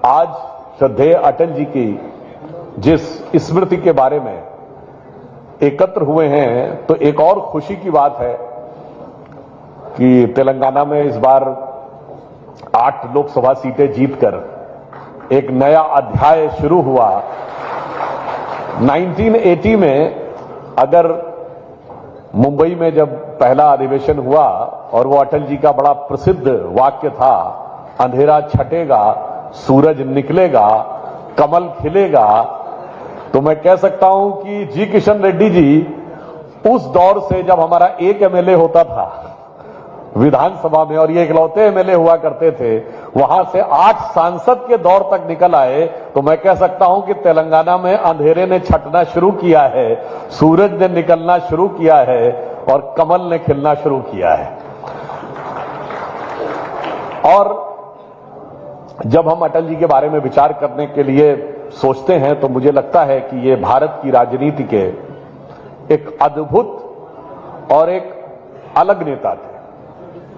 आज श्रद्धेय अटल जी की जिस स्मृति के बारे में एकत्र हुए हैं, तो एक और खुशी की बात है कि तेलंगाना में इस बार 8 लोकसभा सीटें जीतकर एक नया अध्याय शुरू हुआ। 1980 में अगर मुंबई में जब पहला अधिवेशन हुआ और वो अटल जी का बड़ा प्रसिद्ध वाक्य था, अंधेरा छटेगा, सूरज निकलेगा, कमल खिलेगा, तो मैं कह सकता हूं कि जी किशन रेड्डी जी उस दौर से, जब हमारा एक एमएलए होता था विधानसभा में और ये इकलौते एमएलए हुआ करते थे, वहां से 8 सांसद के दौर तक निकल आए, तो मैं कह सकता हूं कि तेलंगाना में अंधेरे ने छटना शुरू किया है, सूरज ने निकलना शुरू किया है और कमल ने खिलना शुरू किया है। और जब हम अटल जी के बारे में विचार करने के लिए सोचते हैं तो मुझे लगता है कि ये भारत की राजनीति के एक अद्भुत और एक अलग नेता थे।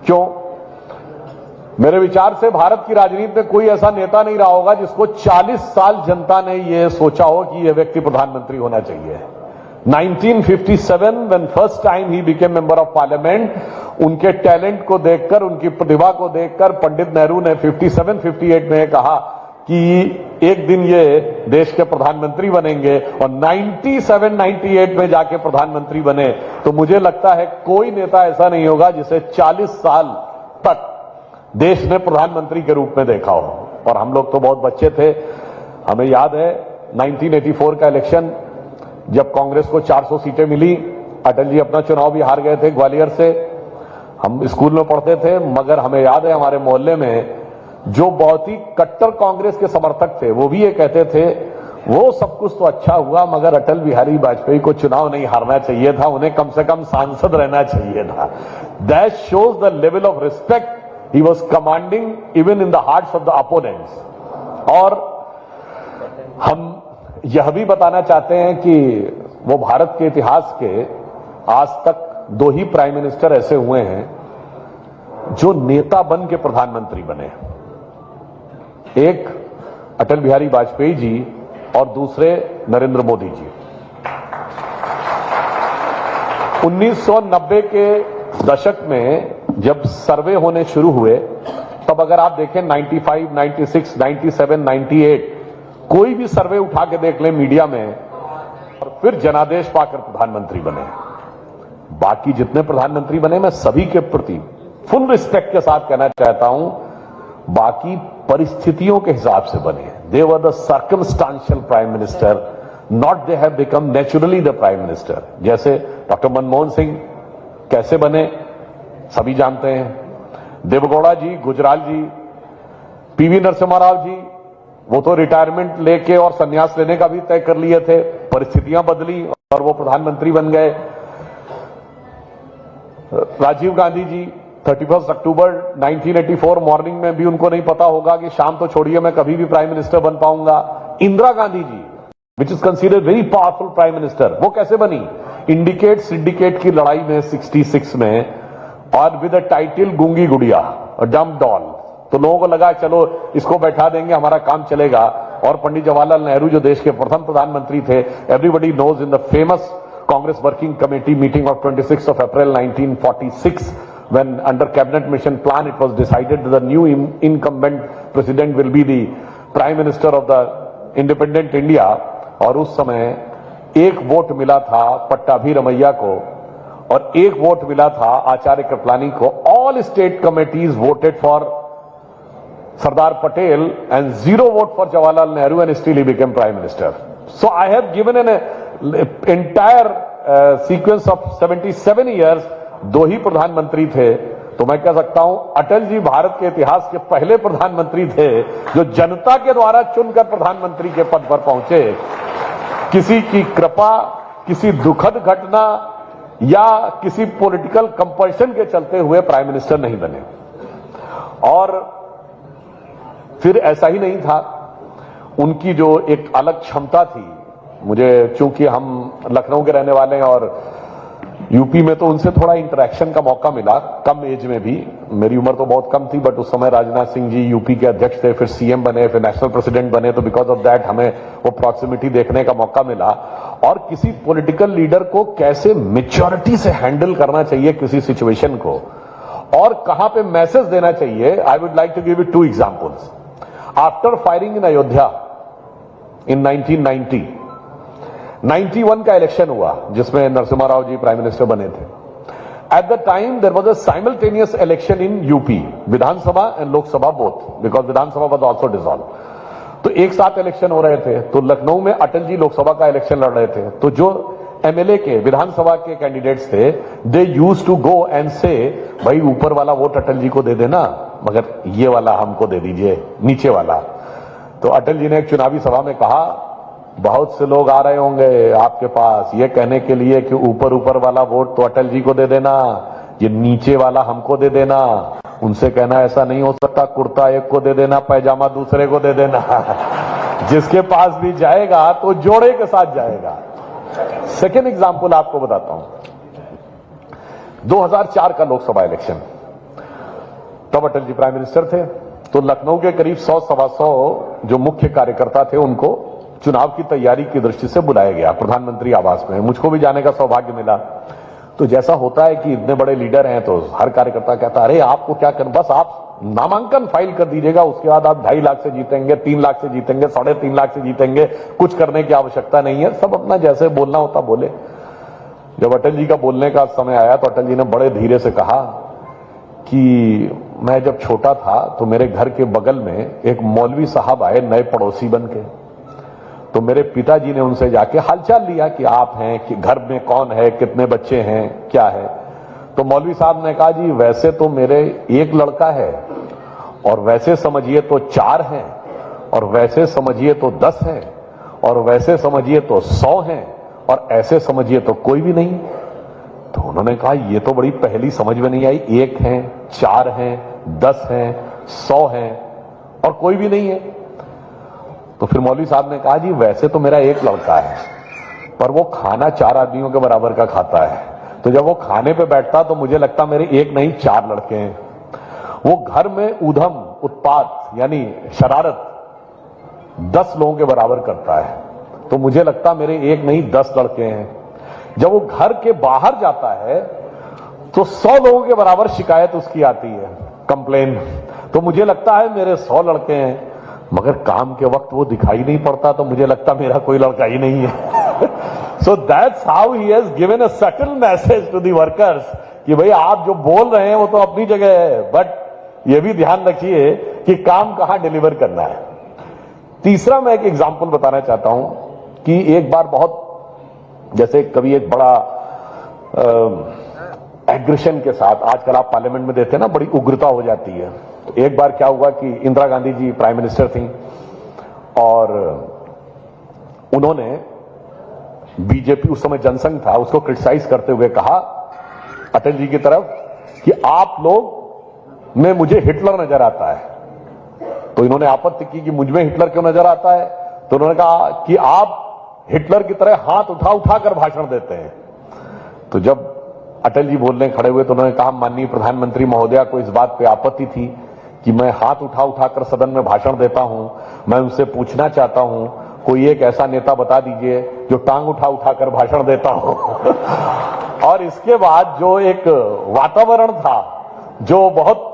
क्यों? मेरे विचार से भारत की राजनीति में कोई ऐसा नेता नहीं रहा होगा जिसको 40 साल जनता ने यह सोचा हो कि यह व्यक्ति प्रधानमंत्री होना चाहिए। 1957 when first time he became member of parliament, उनके टैलेंट को देखकर, उनकी प्रतिभा को देखकर पंडित नेहरू ने 57-58 में कहा कि एक दिन ये देश के प्रधानमंत्री बनेंगे और 97-98 में जाके प्रधानमंत्री बने। तो मुझे लगता है कोई नेता ऐसा नहीं होगा जिसे 40 साल तक देश ने प्रधानमंत्री के रूप में देखा हो। और हम लोग तो बहुत बच्चे थे, हमें याद है 1984 का इलेक्शन, जब कांग्रेस को 400 सीटें मिली, अटल जी अपना चुनाव भी हार गए थे ग्वालियर से। हम स्कूल में पढ़ते थे, मगर हमें याद है हमारे मोहल्ले में जो बहुत ही कट्टर कांग्रेस के समर्थक थे, वो भी ये कहते थे वो सब कुछ तो अच्छा हुआ मगर अटल बिहारी वाजपेयी को चुनाव नहीं हारना चाहिए था, उन्हें कम से कम सांसद रहना चाहिए था। That shows the level of respect he was commanding even in the hearts of the opponents. और हम यह भी बताना चाहते हैं कि वो भारत के इतिहास के आज तक 2 ही प्राइम मिनिस्टर ऐसे हुए हैं जो नेता बन के प्रधानमंत्री बने। एक अटल बिहारी वाजपेयी जी और दूसरे नरेंद्र मोदी जी। 1990 के दशक में जब सर्वे होने शुरू हुए, तब अगर आप देखें 95, 96, 97, 98, कोई भी सर्वे उठा के देख लें मीडिया में, और फिर जनादेश पाकर प्रधानमंत्री बने। बाकी जितने प्रधानमंत्री बने, मैं सभी के प्रति फुल रिस्पेक्ट के साथ कहना चाहता हूं, बाकी परिस्थितियों के हिसाब से बने। They were the circumstantial prime minister, not they have become naturally the prime minister. जैसे डॉक्टर मनमोहन सिंह कैसे बने सभी जानते हैं, देवेगौड़ा जी, गुजराल जी, पीवी नरसिम्हा राव जी, वो तो रिटायरमेंट लेके और संन्यास लेने का भी तय कर लिए थे, परिस्थितियां बदली और वो प्रधानमंत्री बन गए। राजीव गांधी जी 31 अक्टूबर 1984 मॉर्निंग में भी उनको नहीं पता होगा कि शाम तो छोड़िए मैं कभी भी प्राइम मिनिस्टर बन पाऊंगा। Indira Gandhi ji, which is considered very powerful prime minister, वो कैसे बनी? इंडिकेट सिंडिकेट की लड़ाई में 66 में, और विद अ टाइटल गूंगी गुड़िया, डम डॉल। तो लोगों को लगा चलो इसको बैठा देंगे, हमारा काम चलेगा। और पंडित जवाहरलाल नेहरू जो देश के प्रथम प्रधानमंत्री थे, everybody knows in the famous Congress working committee meeting of 26 of April 1946, when under cabinet mission plan it was decided that the new incumbent president will be the prime minister of the independent India। और उस समय एक vote मिला था पट्टाभी रमैया को और एक vote मिला था आचार्य कृपलानी को। All state committees voted for Sardar Patel and 0 vote for Jawaharlal Nehru, and still he became prime minister. So I have given an entire sequence of 77 years, 2 ही प्रधानमंत्री थे। तो मैं कह सकता हूं अटल जी भारत के इतिहास के पहले प्रधानमंत्री थे जो जनता के द्वारा चुनकर प्रधानमंत्री के पद पर पहुंचे। किसी की कृपा, किसी दुखद घटना या किसी पॉलिटिकल कंपल्शन के चलते हुए प्राइम मिनिस्टर नहीं बने। और फिर ऐसा ही नहीं था, उनकी जो एक अलग क्षमता थी, मुझे चूंकि हम लखनऊ के रहने वाले हैं और यूपी में तो उनसे थोड़ा इंटरेक्शन का मौका मिला, कम एज में भी। मेरी उम्र तो बहुत कम थी, बट उस समय राजनाथ सिंह जी यूपी के अध्यक्ष थे, फिर सीएम बने, फिर नेशनल प्रेसिडेंट बने, तो बिकॉज ऑफ दैट हमें वो प्रॉक्सिमिटी देखने का मौका मिला। और किसी पॉलिटिकल लीडर को कैसे मैच्योरिटी से हैंडल करना चाहिए किसी सिचुएशन को, और कहां पे मैसेज देना चाहिए। I would like to give you 2 examples. After firing in Ayodhya in 1991 का इलेक्शन हुआ जिसमें नरसिम्हा राव जी प्राइम मिनिस्टर बने थे। At the time there was a simultaneous election in UP, Vidhan Sabha and Lok Sabha both, because Vidhan Sabha was also dissolve. तो एक साथ इलेक्शन हो रहे थे। तो लखनऊ में अटल जी लोकसभा का इलेक्शन लड़ रहे थे, तो जो एमएलए के विधानसभा के कैंडिडेट्स थे, they used to go and say, भाई ऊपर वाला वोट अटल जी को दे देना, मगर ये वाला हमको दे दीजिए, नीचे वाला। तो अटल जी ने एक चुनावी सभा में कहा, बहुत से लोग आ रहे होंगे आपके पास ये कहने के लिए कि ऊपर ऊपर वाला वोट तो अटल जी को दे देना, ये नीचे वाला हमको दे देना। उनसे कहना ऐसा नहीं हो सकता, कुर्ता एक को दे देना, पैजामा दूसरे को दे देना। जिसके पास भी जाएगा तो जोड़े के साथ जाएगा। सेकेंड एग्जाम्पल आपको बताता हूं, 2004 का लोकसभा इलेक्शन, तब अटल जी प्राइम मिनिस्टर थे। तो लखनऊ के करीब 100-125 जो मुख्य कार्यकर्ता थे उनको चुनाव की तैयारी की दृष्टि से बुलाया गया प्रधानमंत्री आवास में। मुझको भी जाने का सौभाग्य मिला। तो जैसा होता है कि इतने बड़े लीडर हैं तो हर कार्यकर्ता कहता है, अरे आपको क्या कर, बस आप नामांकन फाइल कर दीजिएगा, उसके बाद आप 2.5 लाख से जीतेंगे, 3 लाख से जीतेंगे, 3.5 लाख से जीतेंगे, कुछ करने की आवश्यकता नहीं है, सब अपना जैसे बोलना होता बोले। जब अटल जी का बोलने का समय आया तो अटल जी ने बड़े धीरे से कहा कि मैं जब छोटा था तो मेरे घर के बगल में एक मौलवी साहब आए, नए पड़ोसी बन के। तो मेरे पिताजी ने उनसे जाके हालचाल लिया कि आप हैं, कि घर में कौन है, कितने बच्चे हैं, क्या है। तो मौलवी साहब ने कहा, जी वैसे तो मेरे एक लड़का है, और वैसे समझिए तो 4 हैं, और वैसे समझिए तो 10 हैं, और वैसे समझिए तो 100 हैं, और ऐसे समझिए तो कोई भी नहीं। तो उन्होंने कहा, ये तो बड़ी पहली समझ में नहीं आई, 1 हैं, 4 हैं, 10 हैं, 100 हैं और कोई भी नहीं है। तो फिर मौलवी साहब ने कहा, जी वैसे तो मेरा एक लड़का है, पर वो खाना 4 आदमियों के बराबर का खाता है। तो जब वो खाने पे बैठता तो मुझे लगता मेरे एक नहीं 4 लड़के हैं। वो घर में उधम, उत्पात यानी शरारत 10 लोगों के बराबर करता है, तो मुझे लगता मेरे एक नहीं 10 लड़के हैं। जब वो घर के बाहर जाता है तो 100 लोगों के बराबर शिकायत उसकी आती है, कंप्लेन, तो मुझे लगता है मेरे 100 लड़के हैं। मगर काम के वक्त वो दिखाई नहीं पड़ता, तो मुझे लगता मेरा कोई लड़का ही नहीं है। So that's how he has given a subtle message to the workers कि भाई आप जो बोल रहे हैं वो तो अपनी जगह है, बट ये भी ध्यान रखिए कि काम कहां डिलीवर करना है। तीसरा मैं एक एग्जांपल बताना चाहता हूं कि एक बार बहुत, जैसे कभी एक बड़ा एग्रेशन के साथ, आजकल आप पार्लियामेंट में देते हैं ना, बड़ी उग्रता हो जाती है। तो एक बार क्या हुआ कि इंदिरा गांधी जी प्राइम मिनिस्टर थी और उन्होंने बीजेपी, उस समय जनसंघ था, उसको क्रिटिसाइज करते हुए कहा अटल जी की तरफ कि आप लोग में मुझे हिटलर नजर आता है। तो इन्होंने आपत्ति की कि मुझ में हिटलर क्यों नजर आता है। तो उन्होंने कहा कि आप हिटलर की तरह हाथ उठा उठा कर भाषण देते हैं। तो जब अटल जी बोलने खड़े हुए तो उन्होंने कहा, माननीय प्रधानमंत्री महोदया को इस बात पे आपत्ति थी कि मैं हाथ उठा उठाकर सदन में भाषण देता हूं। मैं उनसे पूछना चाहता हूं, कोई एक ऐसा नेता बता दीजिए जो टांग उठा उठाकर भाषण देता हो। और इसके बाद जो एक वातावरण था जो बहुत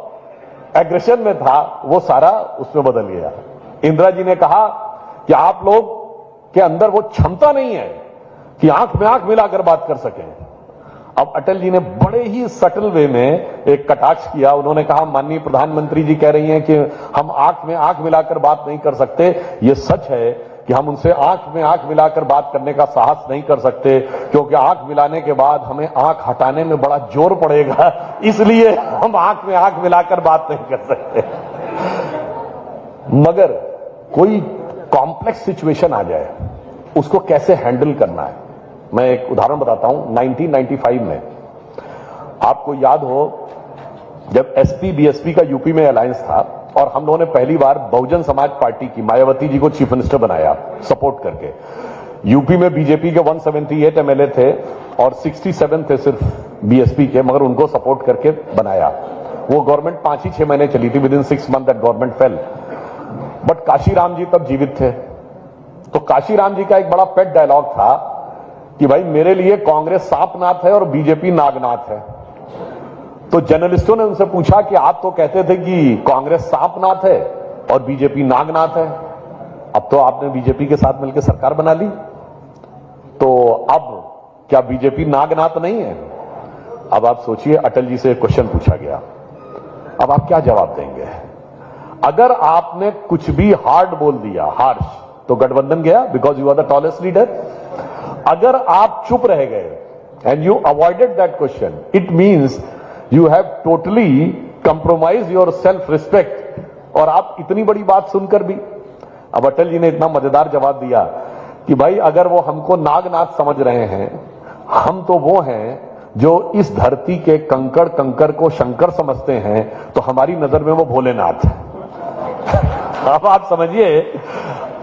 एग्रेशन में था, वो सारा उसमें बदल गया। इंदिरा जी ने कहा कि आप लोग के अंदर वो क्षमता नहीं है कि आंख में आंख मिलाकर बात कर सकें। अब अटल जी ने बड़े ही सटल वे में एक कटाक्ष किया। उन्होंने कहा, माननीय प्रधानमंत्री जी कह रही हैं कि हम आंख में आंख मिलाकर बात नहीं कर सकते। ये सच है कि हम उनसे आंख में आंख मिलाकर बात करने का साहस नहीं कर सकते, क्योंकि आंख मिलाने के बाद हमें आंख हटाने में बड़ा जोर पड़ेगा, इसलिए हम आंख में आंख मिलाकर बात नहीं कर सकते। मगर कोई कॉम्प्लेक्स सिचुएशन आ जाए, उसको कैसे हैंडल करना है। मैं एक उदाहरण बताता हूं। 1995 में आपको याद हो, जब एसपी बीएसपी का यूपी में अलायंस था और हम लोगों ने पहली बार बहुजन समाज पार्टी की मायावती जी को चीफ मिनिस्टर बनाया सपोर्ट करके। यूपी में बीजेपी के 178 एमएलए थे और 67 थे सिर्फ बीएसपी के, मगर उनको सपोर्ट करके बनाया। वो गवर्नमेंट 5 ही 6 महीने चली थी, within 6 month that government fail. But Kanshi Ram ji तब जीवित थे। तो काशीराम जी का एक बड़ा पेट डायलॉग था कि भाई मेरे लिए कांग्रेस सांपनाथ है और बीजेपी नागनाथ है। तो जर्नलिस्टों ने उनसे पूछा कि आप तो कहते थे कि कांग्रेस सांपनाथ है और बीजेपी नागनाथ है, अब तो आपने बीजेपी के साथ मिलकर सरकार बना ली, तो अब क्या बीजेपी नागनाथ नहीं है? अब आप सोचिए, अटल जी से क्वेश्चन पूछा गया, अब आप क्या जवाब देंगे? अगर आपने कुछ भी हार्ड बोल दिया, हार्श, तो गठबंधन गया, because you are the tallest leader. अगर आप चुप रह गए and you avoided that question, it means you have totally compromise your self respect. और आप इतनी बड़ी बात सुनकर भी, अब अटल जी ने इतना मजेदार जवाब दिया कि भाई अगर वो हमको नागनाथ समझ रहे हैं, हम तो वो हैं जो इस धरती के कंकड़ कंकर को शंकर समझते हैं, तो हमारी नजर में वो भोलेनाथ है। अब आप समझिए,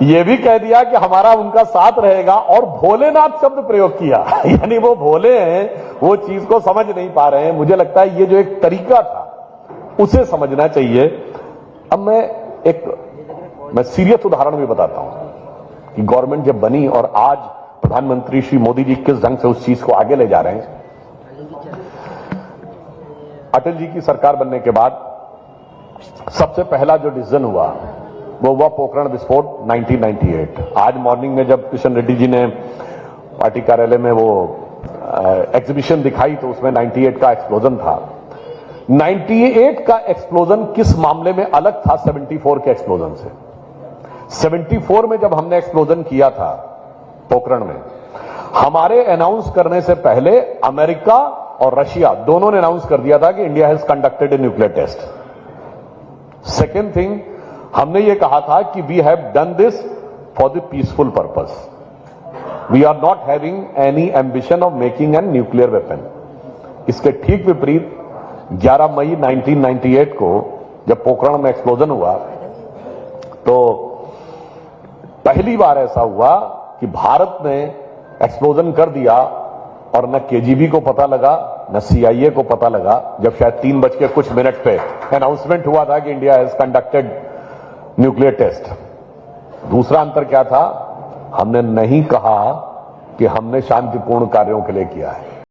ये भी कह दिया कि हमारा उनका साथ रहेगा और भोलेनाथ शब्द प्रयोग किया। यानी वो भोले हैं, वो चीज को समझ नहीं पा रहे हैं। मुझे लगता है ये जो एक तरीका था उसे समझना चाहिए। अब मैं सीरियस उदाहरण भी बताता हूं कि गवर्नमेंट जब बनी और आज प्रधानमंत्री श्री मोदी जी किस ढंग से उस चीज को आगे ले जा रहे हैं। अटल जी की सरकार बनने के बाद सबसे पहला जो डिसीजन हुआ वो हुआ पोखरण विस्फोट 1998। आज मॉर्निंग में जब किशन रेड्डी जी ने पार्टी कार्यालय में वो एग्जीबिशन दिखाई तो उसमें 98 का एक्सप्लोजन था। 98 का एक्सप्लोजन किस मामले में अलग था 74 के एक्सप्लोजन से? 74 में जब हमने एक्सप्लोजन किया था पोखरण में, हमारे अनाउंस करने से पहले अमेरिका और रशिया दोनों ने अनाउंस कर दिया था कि India has conducted a nuclear test. Second thing, हमने ये कहा था कि we have done this for the peaceful purpose, we are not having any ambition of making an nuclear weapon. इसके ठीक विपरीत 11 मई 1998 को जब पोखरण में एक्सप्लोजन हुआ तो पहली बार ऐसा हुआ कि भारत ने एक्सप्लोजन कर दिया और न केजीबी को पता लगा न सीआईए को पता लगा, जब शायद 3:00 पे अनाउंसमेंट हुआ था कि India has conducted nuclear test. दूसरा अंतर क्या था? हमने नहीं कहा कि हमने शांतिपूर्ण कार्यों के लिए किया है।